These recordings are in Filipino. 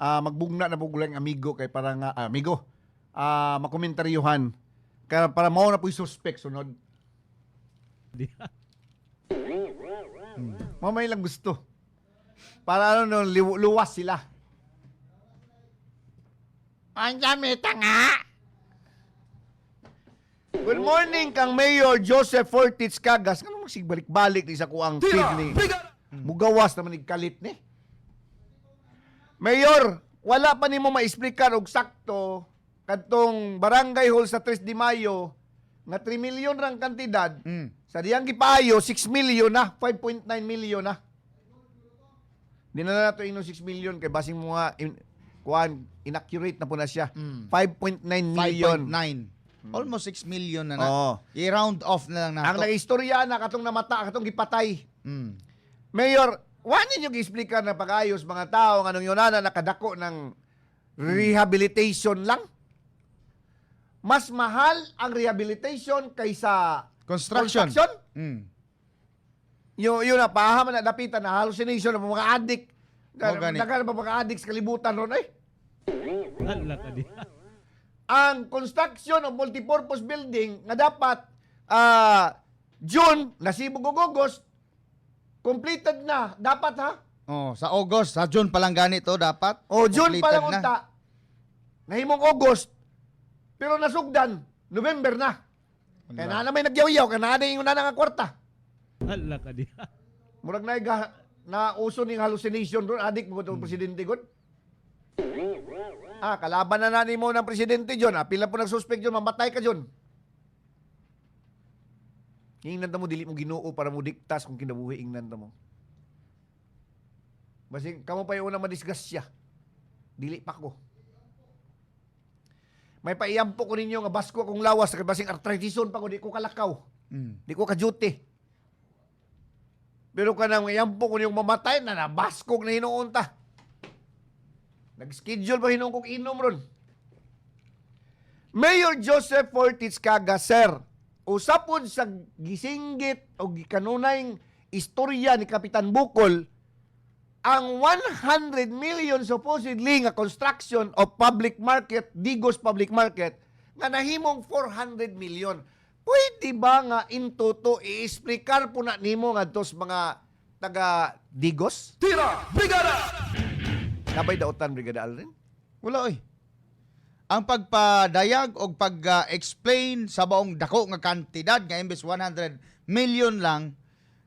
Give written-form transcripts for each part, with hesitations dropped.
magbugna na pugulang amigo kay para nga amigo makomentaryuhan kaya para mao na po'y suspect sunod. Mamay lang gusto. Para ano no, luwas sila. Anya may tanga. Good morning kang Mayor Joseph Fortich Cagas. Ano magsigbalik-balik ni sa kuang feed ni. Mugawas naman kalit ni. Mayor, wala pa nimo ma-explicar og sakto kadtong barangay hall sa 3 de Mayo nga 3 million rang kantidad. Sa diyang gipayo 6 million na, 5.9 million na. Di na nato ino 6 million kay basing mga inaccurate na po na siya. 5.9 million. 5.9. Almost 6 million na Oo. I-round off na lang nato. Ang nag-istorya na katong namata, katong gipatay. Mm. Mayor, wala ninyo gi-explicar na pag-ayos mga tao anong yun na nakadako ng rehabilitation lang? Mas mahal ang rehabilitation kaysa Construction. Mm. Yun na, pahaman na dapitan na hallucination ng mga addict. Mo gani. Dagan ba mga addicts kalibutan ron ay? Hala ka di. Ang construction of multipurpose building nga dapat June, nasibog og August, completed na. Dapat ha? Oh, sa August, sa June pa lang ganito dapat. O June pa lang Completed na. unta. Nahimong August. Pero nasugdan, November na. Kaya na may nagyaw-yaw, kaya na yung na nga kwarta. Hala ka di. Murag na uso ning hallucination doon, adik mo itong presidente god. Kalaban na nani mo ng presidente John. Pila po nagsuspect John, mamatay ka John. Ingnan mo, dili mo ginoo para mo diktas kung kinabuhi, ingnan mo. Basing, kamo pa yung unang madisgasya. Dili pa ko. May paiyampo ko ninyo nga basko akong lawas kay basing arthritison pa ko, di ko kalakaw. Di ko ka-duty. Pero kanang iyampo ko niyong mamatay na nabaskog na hinuon ta. Nag-schedule pa hinuon kong inom ron. Mayor Joseph Fortich Cagas, sir, usapod sa gisinggit o gikanunayng istorya ni Kapitan Bukol, ang 100 million supposedly nga construction of public market, Digos public market, nga nahimong 400 million. Pwede ba nga in toto i-explicar po na nimo nga tos mga taga Digos? Tira! Brigada! Kabay daotan Brigada Alrin? Wala oy. Ang pagpadayag o pag-explain sa baong dako nga kantidad nga imbes 100 million lang,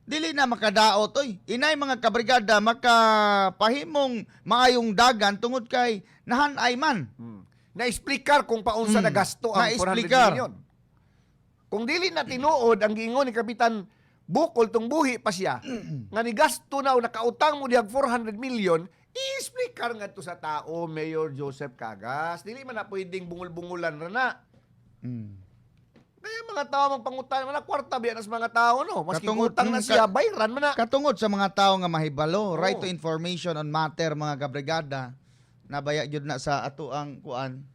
dili na makadaot oy. Inay mga kabrigada makapahimong maayong dagan tungod kay nahanay man. Na-explicar kung paunsa na gasto ang 400 Na-explicar. million. Kung dili na tinuod ang giingon ni Kapitan Bukol tung buhi pa siya, nga ni gasto na o nakautang mo diyang 400 million, i-explicar nga to sa tao, Mayor Joseph Cagas. Dili man na pwedeng bungul-bungulan ra na. Kaya mga tao magpangutan, mga kwarta biyan sa mga tao, no? Maski Katungod- utang na siya, bayran man na. Katungod sa mga tao nga mahibalo, right Oo. to information on matter mga kabrigada, nabaya gyud na sa ato ang kuan.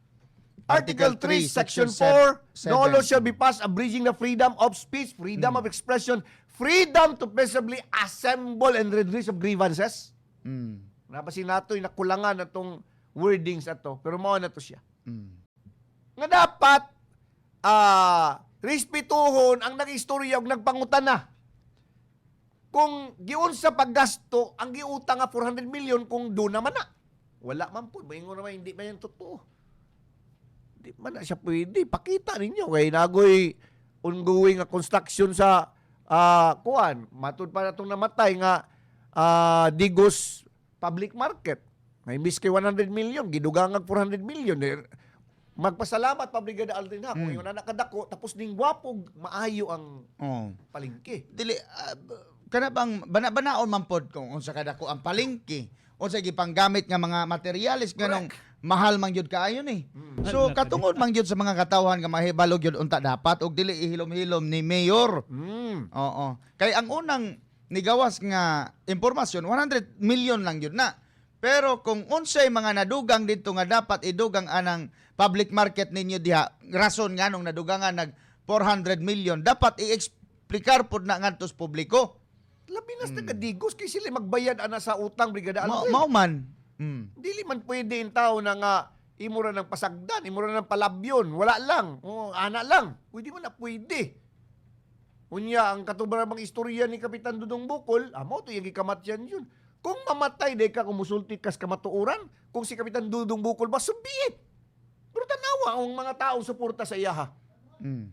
Article 3, Section 4, no law shall be passed abridging the freedom of speech, freedom of expression, freedom to peaceably assemble and redress of grievances. Napasin nato yung nakulangan na itong wordings ato, pero mao na to siya. Nga dapat, respetuhon ang nag-istorya o nagpangutan na. Kung giun sa paggasto, ang giutang nga 400 million kung doon naman na. Wala man po. Maingon naman, hindi man yung totoo. Hindi man na siya pwede. Pakita ninyo. Kaya nagoy ongoing nga construction sa kuan. Matud pa na itong namatay nga Digos public market. May imbis kay 100 million, gidugangag 400 million. Magpasalamat pa Brigada Aldrin ha. Kung yung nakadako, tapos ning gwapog, maayo ang palengke. Dili kana bang bana-banaon man pod kung unsa kadako ang palengke, unsa gipanggamit nga mga materyales nganong mahal man gyud kaayo ni. So katungod man gyud sa mga katawhan nga mahibalo gyud unta dapat og dili ihilom-hilom ni mayor. Oo. Kay ang unang nigawas nga impormasyon 100 million lang gyud na. Pero kung unsay mga nadugang dito nga dapat idugang anang public market ninyo diha, rason nga nung nadugangan nag 400 million, dapat i-explicar pod na ngadtos publiko. Labi na taga Digos kay sila magbayad ana sa utang Brigada Aldrin. Mao man. Dili man pwede yung tao na nga imura ng pasagdan, imura ng palabyon, wala lang, ana lang. Pwede man na pwede. Unya, ang katubarang istorya ni Kapitan Dudong Bukol, amo to yung gikamatyan yun. Kung mamatay, day ka, kumusulti kas kamatuuran, kung si Kapitan Dudong Bukol ba, subiit. Pero tanawa ang mga tao suporta sa iya, ha.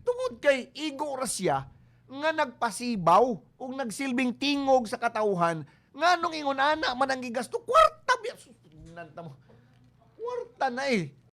Tungod kay igo rasya, nga nagpasibaw, o nagsilbing tingog sa katauhan, nga nung ingon ana man ang gigasto, kwarta, kwarta na eh.